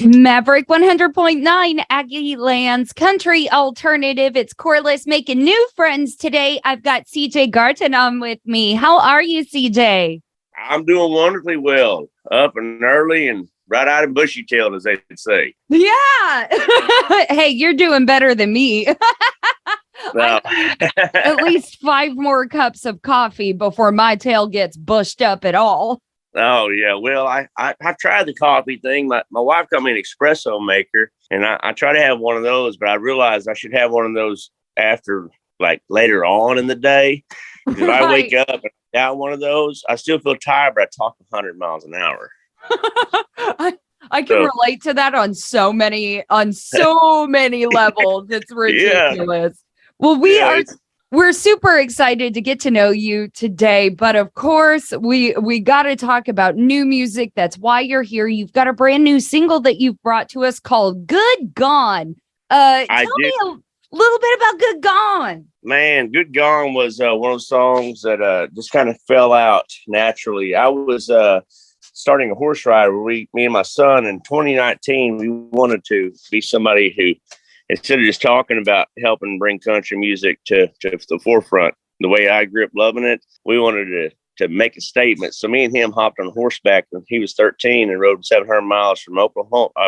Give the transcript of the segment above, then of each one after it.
Maverick 100.9, Aggie Lands Country Alternative. It's Corliss making new friends today. I've got CJ Garton on with me. How are you, CJ? I'm doing wonderfully well. Up and early and right out of bushy tailed, as they would say. Yeah. Hey, you're doing better than me. No. At least 5 more cups of coffee before my tail gets bushed up at all. Oh, yeah. Well, I tried the coffee thing. My wife got me an espresso maker, and I try to have one of those, but I realized I should have one of those after, like, later on in the day. If I wake up and got one of those, I still feel tired, but I talk 100 miles an hour. I can relate to that on so many levels. It's ridiculous. Yeah. Well, we're super excited to get to know you today, but of course we got to talk about new music. That's why you're here. You've got a brand new single that you've brought to us called Good Gone. Tell me a little bit about Good Gone. Man, Good Gone was one of those songs that just kind of fell out naturally. I was starting a horse ride where me and my son in 2019, we wanted to be somebody who, instead of just talking about helping bring country music to the forefront, the way I grew up loving it, we wanted to make a statement. So me and him hopped on horseback when he was 13 and rode 700 miles from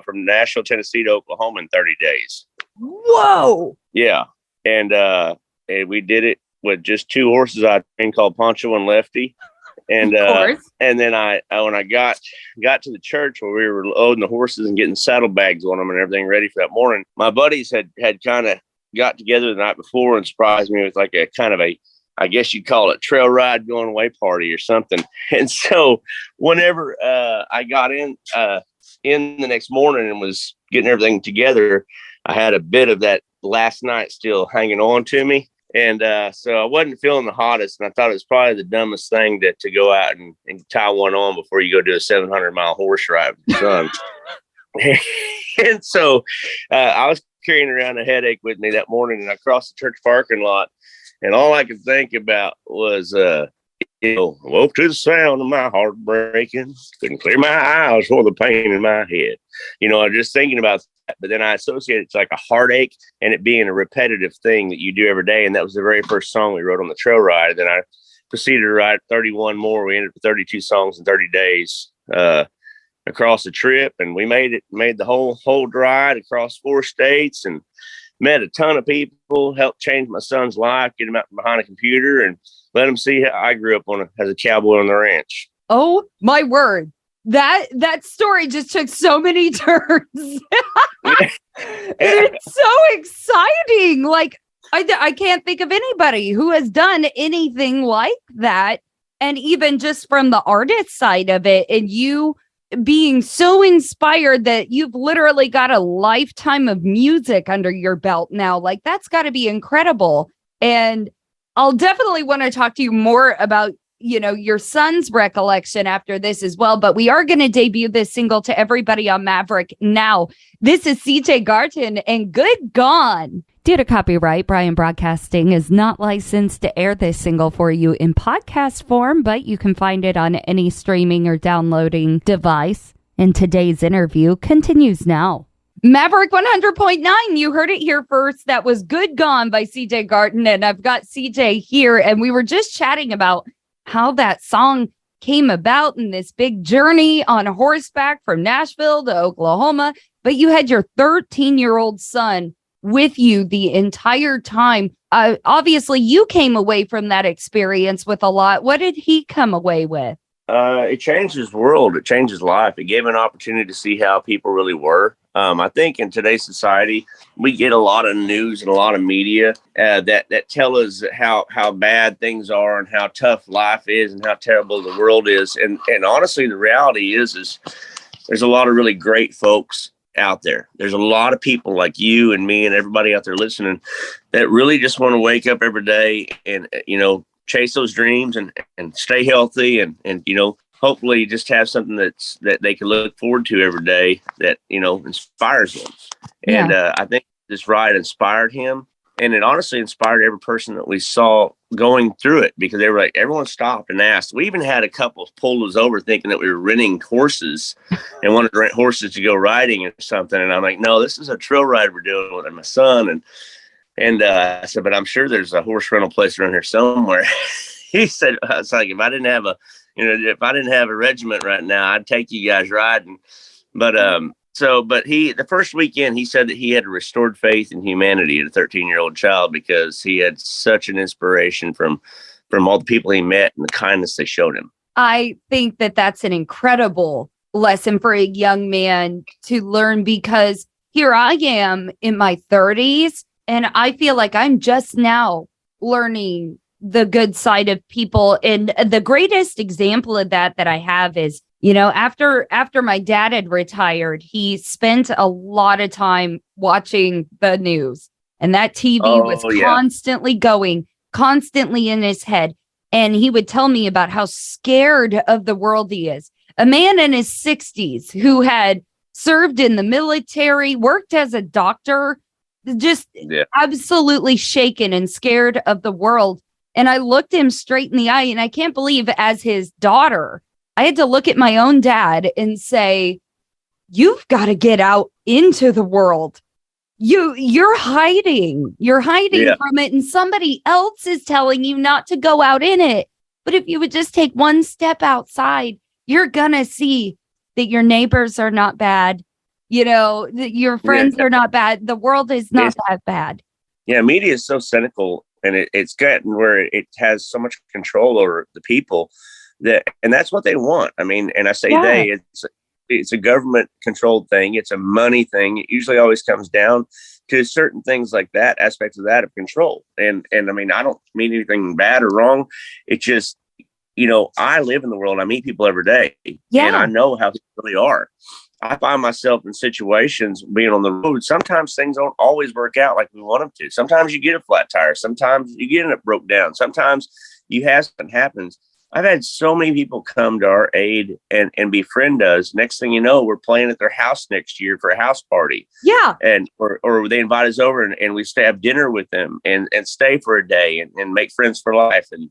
from Nashville, Tennessee to Oklahoma in 30 days. Whoa. Yeah. And we did it with just 2 horses I trained called Poncho and Lefty. And then when I got to the church where we were loading the horses and getting saddlebags on them and everything ready for that morning, my buddies had kind of got together the night before and surprised me with like a kind of I guess you'd call it trail ride going away party or something. And so whenever I got in the next morning and was getting everything together, I had a bit of that last night still hanging on to me. And so I wasn't feeling the hottest, and I thought it was probably the dumbest thing to go out and tie one on before you go do a 700-mile horse ride with your son. And so I was carrying around a headache with me that morning, and I crossed the church parking lot, and all I could think about was, woke to the sound of my heart breaking, couldn't clear my eyes for the pain in my head. I was just thinking about that, but then I associated it to like a heartache and it being a repetitive thing that you do every day. And that was the very first song we wrote on the trail ride. Then I proceeded to write 31 more. We ended with 32 songs in 30 days across the trip. And we made the whole ride across 4 states and met a ton of people, helped change my son's life, get him out behind a computer and let him see how I grew up as a cowboy on the ranch. Oh my word. That story just took so many turns. It's so exciting. Like I can't think of anybody who has done anything like that. And even just from the artist side of it, and you being so inspired that you've literally got a lifetime of music under your belt now, like that's got to be incredible. And I'll definitely want to talk to you more about your son's recollection after this as well. But we are going to debut this single to everybody on Maverick now. This is CJ Garton and Good Gone. Due to copyright, Brian Broadcasting is not licensed to air this single for you in podcast form, but you can find it on any streaming or downloading device. And today's interview continues now. Maverick 100.9, you heard it here first. That was Good Gone by CJ Garton. And I've got CJ here, and we were just chatting about how that song came about in this big journey on horseback from Nashville to Oklahoma. But you had your 13-year-old son with you the entire time. Obviously, you came away from that experience with a lot. What did he come away with? It changed his world. It changed his life. It gave him an opportunity to see how people really were. I think in today's society, we get a lot of news and a lot of media that tell us how bad things are and how tough life is and how terrible the world is. And honestly, the reality is there's a lot of really great folks out there. There's a lot of people like you and me and everybody out there listening that really just want to wake up every day and, chase those dreams and stay healthy and hopefully just have something that they can look forward to every day that, inspires them. Yeah. And I think this ride inspired him, and it honestly inspired every person that we saw going through it because they were like, everyone stopped and asked. We even had a couple pull us over thinking that we were renting horses and wanted to rent horses to go riding or something. And I'm like, no, this is a trail ride we're doing with my son. And I said, but I'm sure there's a horse rental place around here somewhere. He said, it's like, if I didn't have a regiment right now, I'd take you guys riding. But the first weekend he said that he had a restored faith in humanity at a 13-year-old child because he had such an inspiration from all the people he met and the kindness they showed him. I think that that's an incredible lesson for a young man to learn, because here I am in my 30s and I feel like I'm just now learning the good side of people. And the greatest example of that I have is, after my dad had retired, he spent a lot of time watching the news, and that TV was constantly going, constantly in his head. And he would tell me about how scared of the world he is. A man in his 60s who had served in the military, worked as a doctor, just absolutely shaken and scared of the world. And I looked him straight in the eye, and I can't believe, as his daughter, I had to look at my own dad and say, you've got to get out into the world. You're hiding from it, and somebody else is telling you not to go out in it. But if you would just take one step outside, you're going to see that your neighbors are not bad. That your friends are not bad. The world is not that bad. Yeah. Media is so cynical, and it's gotten where it has so much control over the people and that's what they want. I mean, and I say it's a government controlled thing. It's a money thing. It usually always comes down to certain things like that, aspects of that of control. And I mean, I don't mean anything bad or wrong. It's just, I live in the world. I meet people every day, and I know how they really are. I find myself in situations being on the road. Sometimes things don't always work out like we want them to. Sometimes you get a flat tire. Sometimes you get it broke down. Sometimes you have something happens. I've had so many people come to our aid and befriend us. Next thing you know, we're playing at their house next year for a house party. Yeah. And or they invite us over and we stay have dinner with them and stay for a day and make friends for life. And,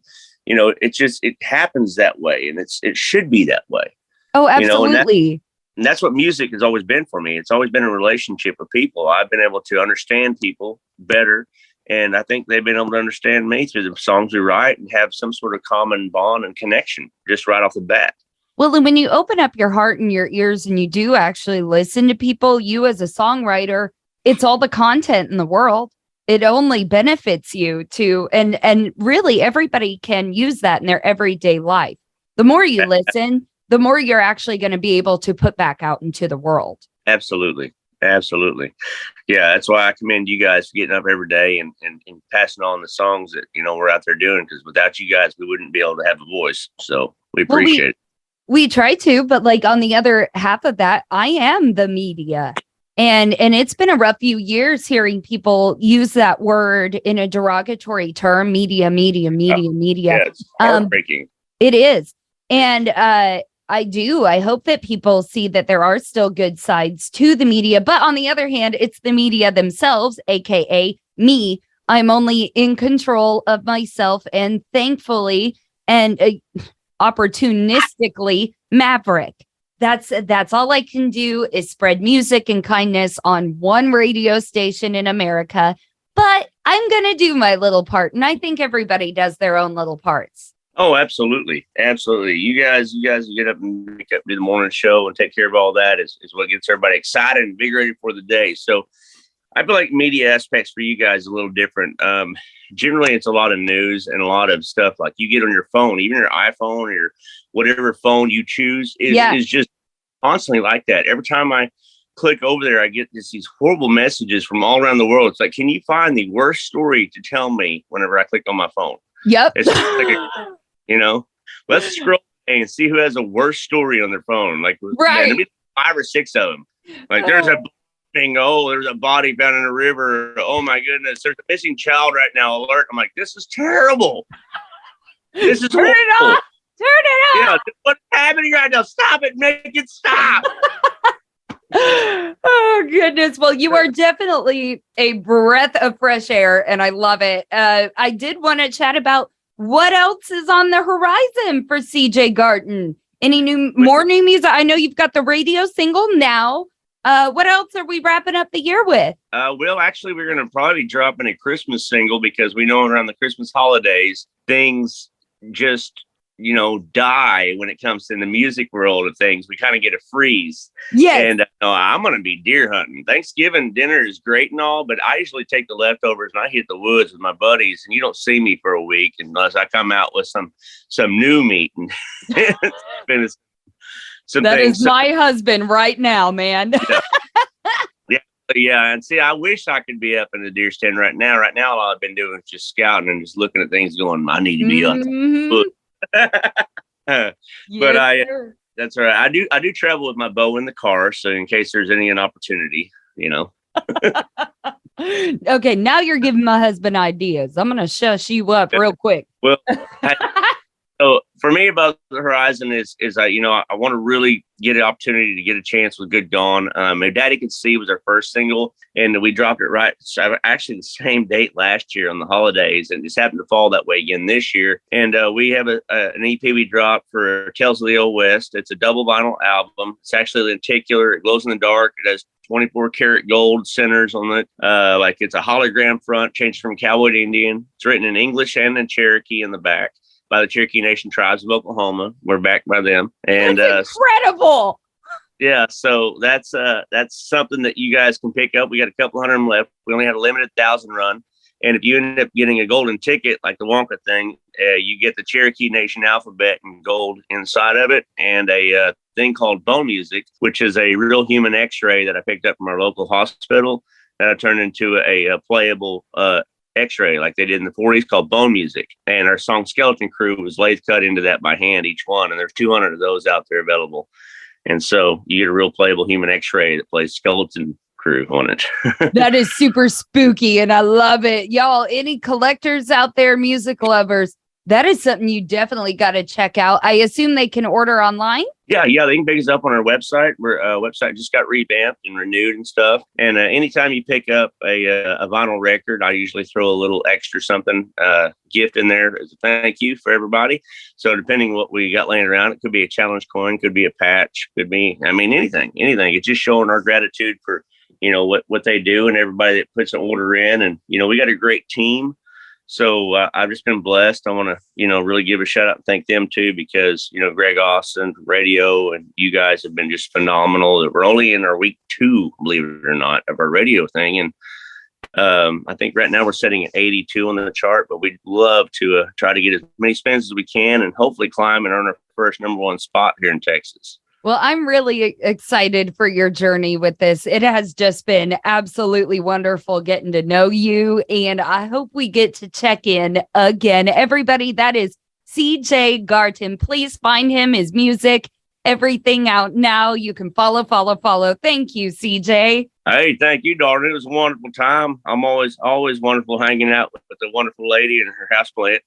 it happens that way. And it should be that way. Oh, absolutely. And that's what music has always been for me. It's always been a relationship with people. I've been able to understand people better. And I think they've been able to understand me through the songs we write and have some sort of common bond and connection just right off the bat. Well, and when you open up your heart and your ears and you do actually listen to people, you as a songwriter, it's all the content in the world. It only benefits you to, and really everybody can use that in their everyday life. The more you listen, the more you're actually going to be able to put back out into the world. Absolutely. Absolutely. Yeah, that's why I commend you guys for getting up every day and passing on the songs that, we're out there doing, because without you guys, we wouldn't be able to have a voice. So we appreciate it. We try to, but like on the other half of that, I am the media. And it's been a rough few years hearing people use that word in a derogatory term, media. Yeah, it's heartbreaking. It is. And I hope that people see that there are still good sides to the media. But on the other hand, it's the media themselves, AKA me. I'm only in control of myself, and thankfully and opportunistically Maverick. That's all I can do is spread music and kindness on one radio station in America. But I'm going to do my little part. And I think everybody does their own little parts. Oh, absolutely. Absolutely. You guys get up and wake up, do the morning show and take care of all that is what gets everybody excited and invigorated for the day. So I feel like media aspects for you guys are a little different. Generally, it's a lot of news and a lot of stuff like you get on your phone, even your iPhone or your whatever phone you choose is just constantly like that. Every time I click over there, I get these horrible messages from all around the world. It's like, can you find the worst story to tell me whenever I click on my phone? Yep. It's like let's scroll and see who has a worst story on their phone. Like, right. There'll be 5 or 6 of them. Like, there's a thing. Oh, there's a body found in a river. Oh my goodness, there's a missing child right now. Alert! I'm like, this is terrible. This is Turn horrible. it off. Turn it off. What's happening right now? Stop it. Make it stop. Oh goodness. goodness. Well, you are definitely a breath of fresh air, and I love it. I did want to chat about what else is on the horizon for CJ Garton. Any more new music? I know you've got the radio single now. What else are we wrapping up the year with? Well, actually, we're going to probably be dropping a Christmas single because we know around the Christmas holidays, things just, die when it comes to the music world of things. We kind of get a freeze. Yes. And I'm going to be deer hunting. Thanksgiving dinner is great and all, but I usually take the leftovers and I hit the woods with my buddies, and you don't see me for a week unless I come out with some new meat. And that is my husband right now, man. Yeah. And see, I wish I could be up in the deer stand right now. Right now, all I've been doing is just scouting and just looking at things going, I need to be up. But that's all right. I do travel with my bow in the car. So in case there's an opportunity, Okay. Now you're giving my husband ideas. I'm going to shush you up real quick. Well, so for me, about the horizon is I want to really get an opportunity to get a chance with Good Gone. My Daddy Could See was our first single, and we dropped it actually the same date last year on the holidays, and it's happened to fall that way again this year. And we have an EP we dropped for Tales of the Old West. It's a double vinyl album. It's actually lenticular. It glows in the dark. It has 24 karat gold centers on it. Like it's a hologram front, changed from cowboy to Indian. It's written in English and in Cherokee in the back, by the Cherokee Nation Tribes of Oklahoma. We're backed by them. And that's incredible. Yeah, so that's something that you guys can pick up. We got a couple hundred of them left. We only had a limited 1,000 run. And if you end up getting a golden ticket, like the Wonka thing, you get the Cherokee Nation alphabet in gold inside of it, and a thing called Bone Music, which is a real human x-ray that I picked up from our local hospital that I turned into a playable x-ray like they did in the 40s called Bone Music. And our song Skeleton Crew was lathe cut into that by hand, each one. And there's 200 of those out there available. And so you get a real playable human x-ray that plays Skeleton Crew on it. That is super spooky. And I love it. Y'all, any collectors out there, music lovers, that is something you definitely got to check out. I assume they can order online. Yeah, they can pick us up on our website. Our website just got revamped and renewed and stuff. And anytime you pick up a vinyl record, I usually throw a little extra something gift in there as a thank you for everybody. So depending what we got laying around, it could be a challenge coin, could be a patch, could be, anything. It's just showing our gratitude for, what they do and everybody that puts an order in. And, we got a great team. So I've just been blessed. I want to, really give a shout out and thank them too, because, Greg Austin from radio and you guys have been just phenomenal. We're only in our week 2, believe it or not, of our radio thing. And I think right now we're sitting at 82 on the chart, but we'd love to try to get as many spins as we can and hopefully climb and earn our first #1 spot here in Texas. Well, I'm really excited for your journey with this. It has just been absolutely wonderful getting to know you, and I hope we get to check in again. Everybody, that is CJ Garton. Please find him, his music, everything out now. You can follow. Thank you, CJ. Hey, thank you, darling. It was a wonderful time. I'm always wonderful hanging out with the wonderful lady and her houseplant.